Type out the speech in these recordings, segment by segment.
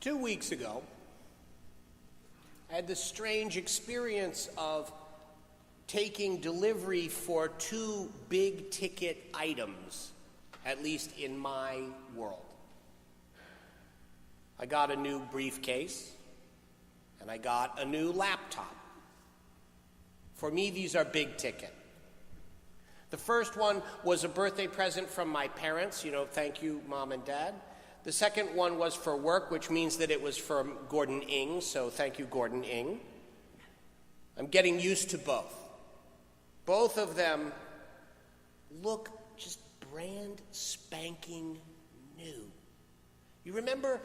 2 weeks ago, I had this strange experience of taking delivery for 2 big-ticket items, at least in my world. I got a new briefcase, and I got a new laptop. For me, these are big ticket. The first one was a birthday present from my parents, thank you, Mom and Dad. The second one was for work, which means that it was from Gordon Ing, so thank you, Gordon Ing. I'm getting used to both. Both of them look just brand spanking new. You remember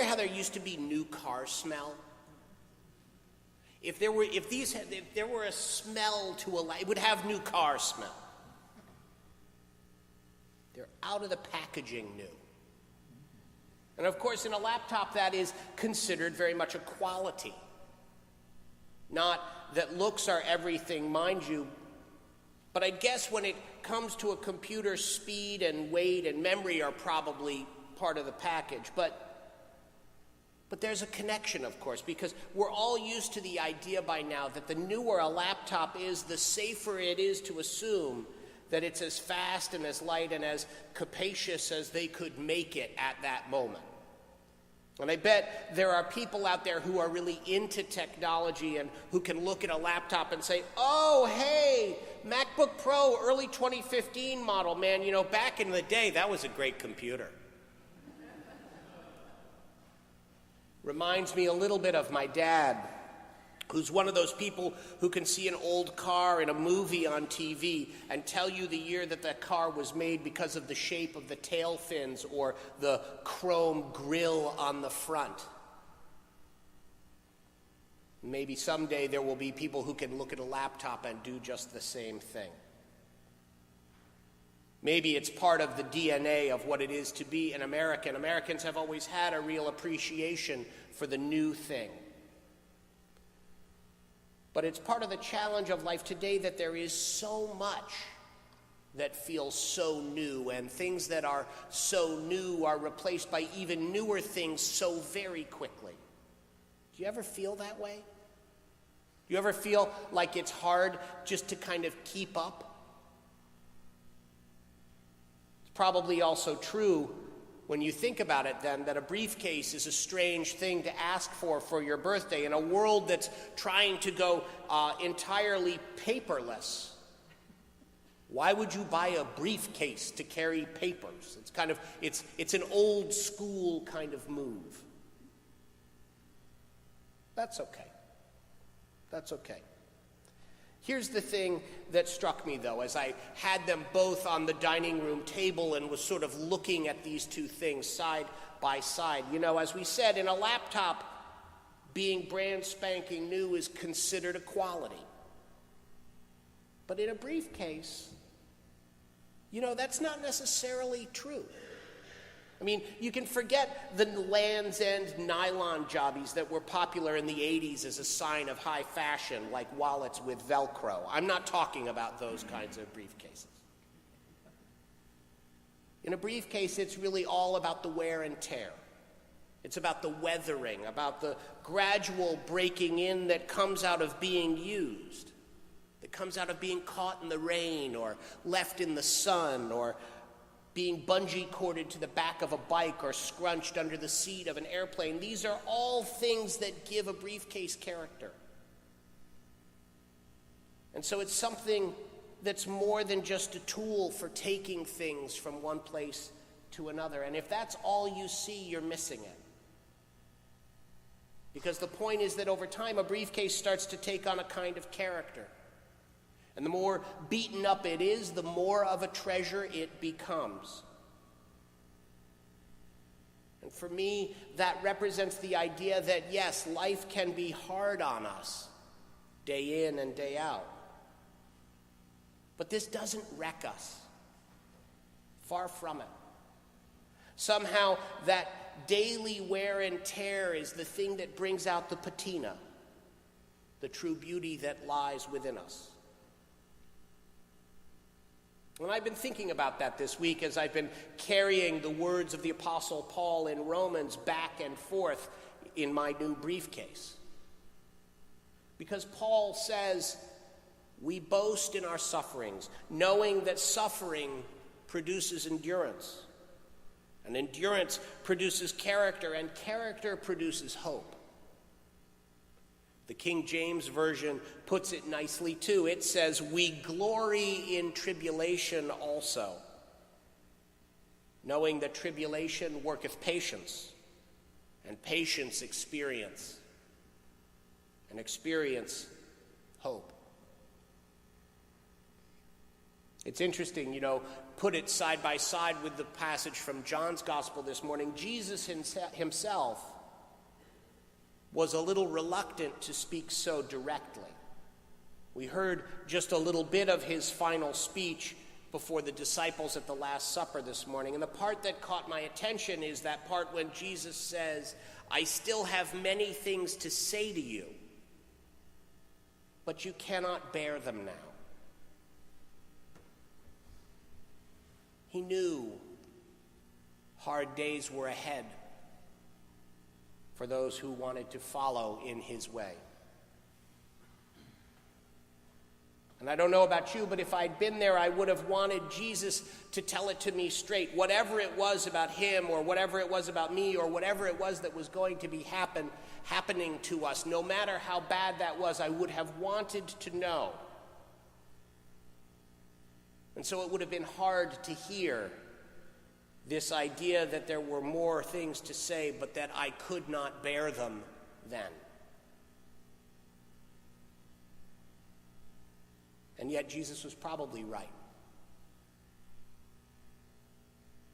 how there used to be new car smell? If there were a smell to a light, it would have new car smell. They're out of the packaging new. And of course, in a laptop, that is considered very much a quality. Not that looks are everything, mind you, but I guess when it comes to a computer, speed and weight and memory are probably part of the package. But there's a connection, of course, because we're all used to the idea by now that the newer a laptop is, the safer it is to assume that it's as fast and as light and as capacious as they could make it at that moment. And I bet there are people out there who are really into technology and who can look at a laptop and say, oh, hey, MacBook Pro, early 2015 model, man, back in the day, that was a great computer. Reminds me a little bit of my dad, who's one of those people who can see an old car in a movie on TV and tell you the year that that car was made because of the shape of the tail fins or the chrome grille on the front. Maybe someday there will be people who can look at a laptop and do just the same thing. Maybe it's part of the DNA of what it is to be an American. Americans have always had a real appreciation for the new thing. But it's part of the challenge of life today that there is so much that feels so new, and things that are so new are replaced by even newer things so very quickly. Do you ever feel that way? Do you ever feel like it's hard just to kind of keep up? It's probably also true when you think about it then, that a briefcase is a strange thing to ask for your birthday in a world that's trying to go entirely paperless. Why would you buy a briefcase to carry papers? It's an old school kind of move. That's okay. That's okay. Here's the thing that struck me, though, as I had them both on the dining room table and was sort of looking at these two things side by side. As we said, in a laptop, being brand spanking new is considered a quality. But in a briefcase, that's not necessarily true. I mean, you can forget the Land's End nylon jobbies that were popular in the 80s as a sign of high fashion, like wallets with Velcro. I'm not talking about those kinds of briefcases. In a briefcase, it's really all about the wear and tear. It's about the weathering, about the gradual breaking in that comes out of being used, that comes out of being caught in the rain or left in the sun or being bungee corded to the back of a bike or scrunched under the seat of an airplane. These are all things that give a briefcase character. And so it's something that's more than just a tool for taking things from one place to another. And if that's all you see, you're missing it. Because the point is that over time, a briefcase starts to take on a kind of character. And the more beaten up it is, the more of a treasure it becomes. And for me, that represents the idea that, yes, life can be hard on us, day in and day out. But this doesn't wreck us. Far from it. Somehow, that daily wear and tear is the thing that brings out the patina, the true beauty that lies within us. And I've been thinking about that this week as I've been carrying the words of the Apostle Paul in Romans back and forth in my new briefcase. Because Paul says, we boast in our sufferings, knowing that suffering produces endurance. And endurance produces character, and character produces hope. The King James Version puts it nicely too. It says, we glory in tribulation also, knowing that tribulation worketh patience, and patience experience, and experience hope. It's interesting, put it side by side with the passage from John's Gospel this morning. Jesus himself was a little reluctant to speak so directly. We heard just a little bit of his final speech before the disciples at the Last Supper this morning. And the part that caught my attention is that part when Jesus says, I still have many things to say to you, but you cannot bear them now. He knew hard days were ahead for those who wanted to follow in his way. And I don't know about you, but if I'd been there, I would have wanted Jesus to tell it to me straight. Whatever it was about him, or whatever it was about me, or whatever it was that was going to be happening to us, no matter how bad that was, I would have wanted to know. And so it would have been hard to hear this idea that there were more things to say, but that I could not bear them then. And yet Jesus was probably right.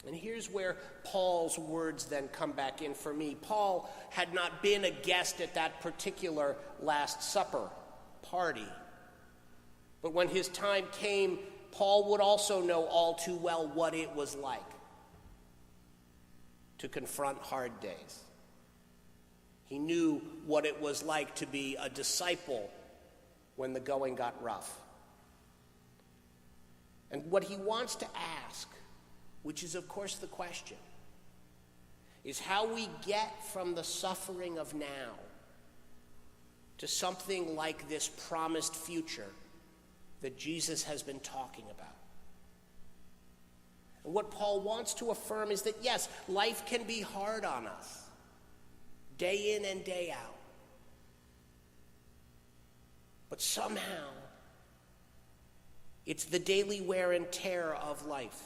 And here's where Paul's words then come back in for me. Paul had not been a guest at that particular Last Supper party. But when his time came, Paul would also know all too well what it was like to confront hard days. He knew what it was like to be a disciple when the going got rough. And what he wants to ask, which is of course the question, is how we get from the suffering of now to something like this promised future that Jesus has been talking about. And what Paul wants to affirm is that, yes, life can be hard on us, day in and day out. But somehow, it's the daily wear and tear of life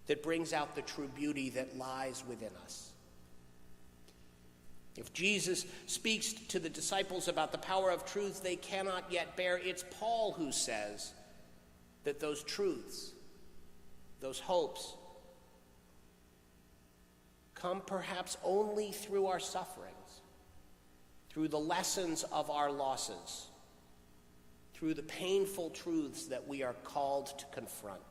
that brings out the true beauty that lies within us. If Jesus speaks to the disciples about the power of truths they cannot yet bear, it's Paul who says that those truths, those hopes, come perhaps only through our sufferings, through the lessons of our losses, through the painful truths that we are called to confront.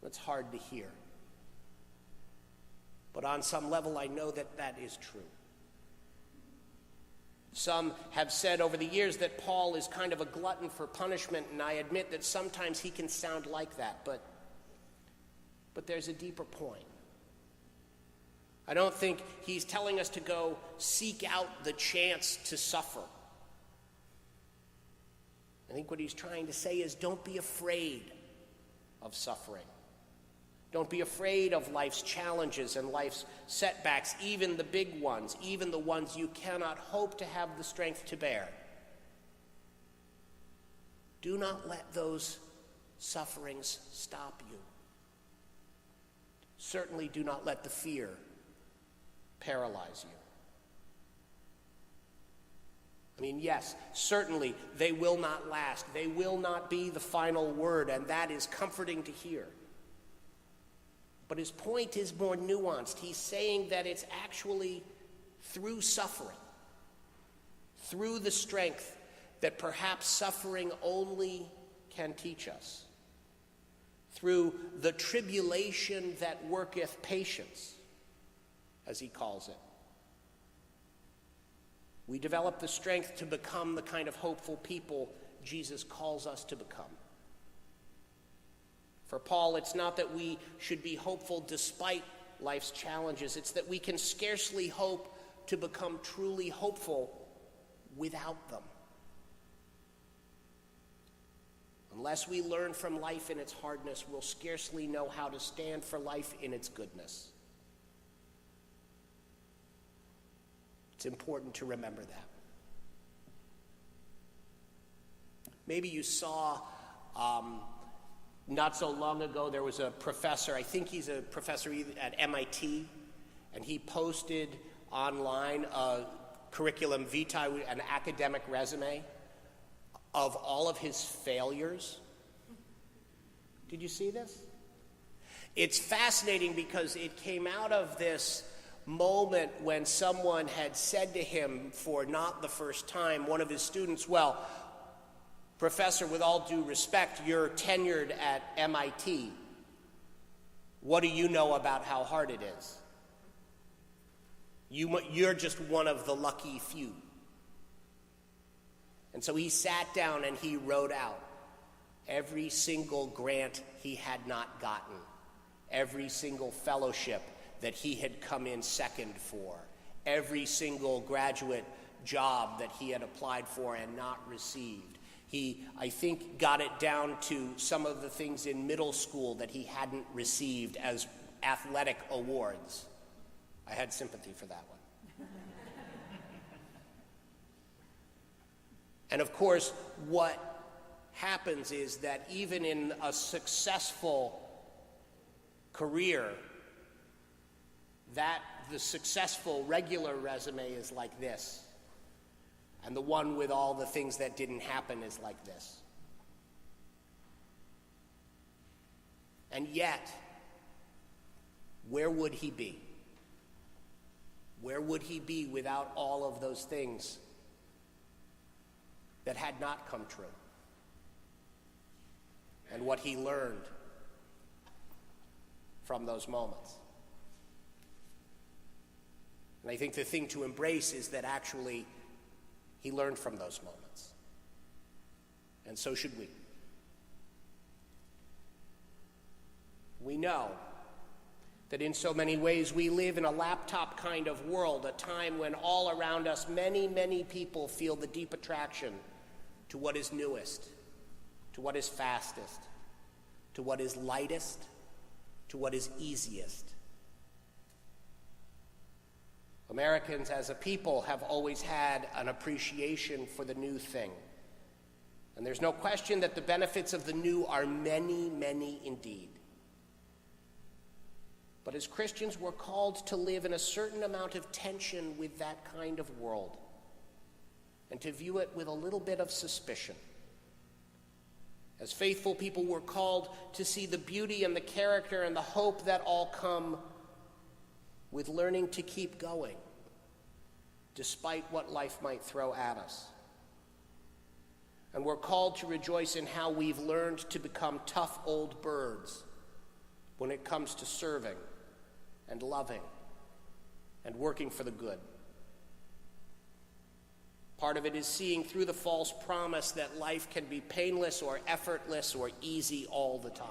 That's hard to hear. But on some level, I know that that is true. Some have said over the years that Paul is kind of a glutton for punishment, and I admit that sometimes he can sound like that, but there's a deeper point. I don't think he's telling us to go seek out the chance to suffer. I think what he's trying to say is don't be afraid of suffering. Don't be afraid of life's challenges and life's setbacks, even the big ones, even the ones you cannot hope to have the strength to bear. Do not let those sufferings stop you. Certainly do not let the fear paralyze you. I mean, yes, certainly they will not last. They will not be the final word, and that is comforting to hear. But his point is more nuanced. He's saying that it's actually through suffering, through the strength that perhaps suffering only can teach us, through the tribulation that worketh patience, as he calls it. We develop the strength to become the kind of hopeful people Jesus calls us to become. For Paul, it's not that we should be hopeful despite life's challenges. It's that we can scarcely hope to become truly hopeful without them. Unless we learn from life in its hardness, we'll scarcely know how to stand for life in its goodness. It's important to remember that. Maybe you saw not so long ago, there was a professor, I think he's a professor at MIT, and he posted online a curriculum vitae, an academic resume of all of his failures. Did you see this? It's fascinating because it came out of this moment when someone had said to him for not the first time, one of his students, well, Professor, with all due respect, you're tenured at MIT. What do you know about how hard it is? You're just one of the lucky few. And so he sat down and he wrote out every single grant he had not gotten, every single fellowship that he had come in second for, every single graduate job that he had applied for and not received. He, I think, got it down to some of the things in middle school that he hadn't received as athletic awards. I had sympathy for that one. And of course, what happens is that even in a successful career, that the successful regular resume is like this. And the one with all the things that didn't happen is like this. And yet, where would he be? Where would he be without all of those things that had not come true? And what he learned from those moments. And I think the thing to embrace is that actually he learned from those moments. And so should we. We know that in so many ways we live in a laptop kind of world, a time when all around us many, many people feel the deep attraction to what is newest, to what is fastest, to what is lightest, to what is easiest. Americans as a people have always had an appreciation for the new thing. And there's no question that the benefits of the new are many, many indeed. But as Christians, we're called to live in a certain amount of tension with that kind of world, and to view it with a little bit of suspicion. As faithful people, we're called to see the beauty and the character and the hope that all come with learning to keep going, despite what life might throw at us. And we're called to rejoice in how we've learned to become tough old birds when it comes to serving and loving and working for the good. Part of it is seeing through the false promise that life can be painless or effortless or easy all the time.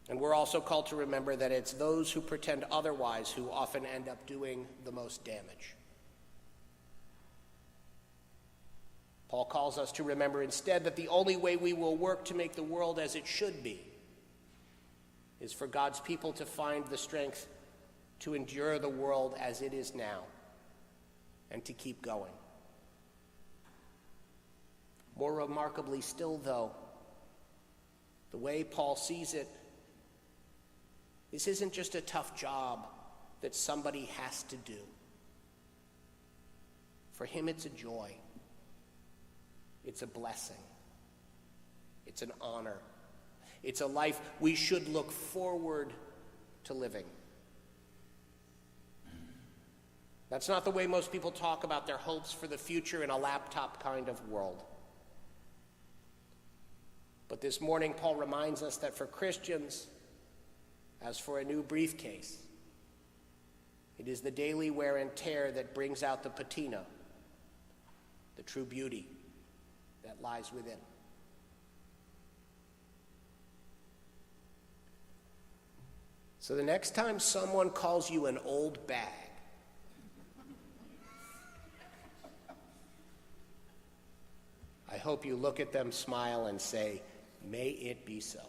And we're also called to remember that it's those who pretend otherwise who often end up doing the most damage. Paul calls us to remember instead that the only way we will work to make the world as it should be is for God's people to find the strength to endure the world as it is now and to keep going. More remarkably still, though, the way Paul sees it, this isn't just a tough job that somebody has to do. For him, it's a joy. It's a blessing. It's an honor. It's a life we should look forward to living. That's not the way most people talk about their hopes for the future in a laptop kind of world. But this morning, Paul reminds us that for Christians, as for a new briefcase, it is the daily wear and tear that brings out the patina, the true beauty, that lies within. So the next time someone calls you an old bag, I hope you look at them, smile, and say, "May it be so."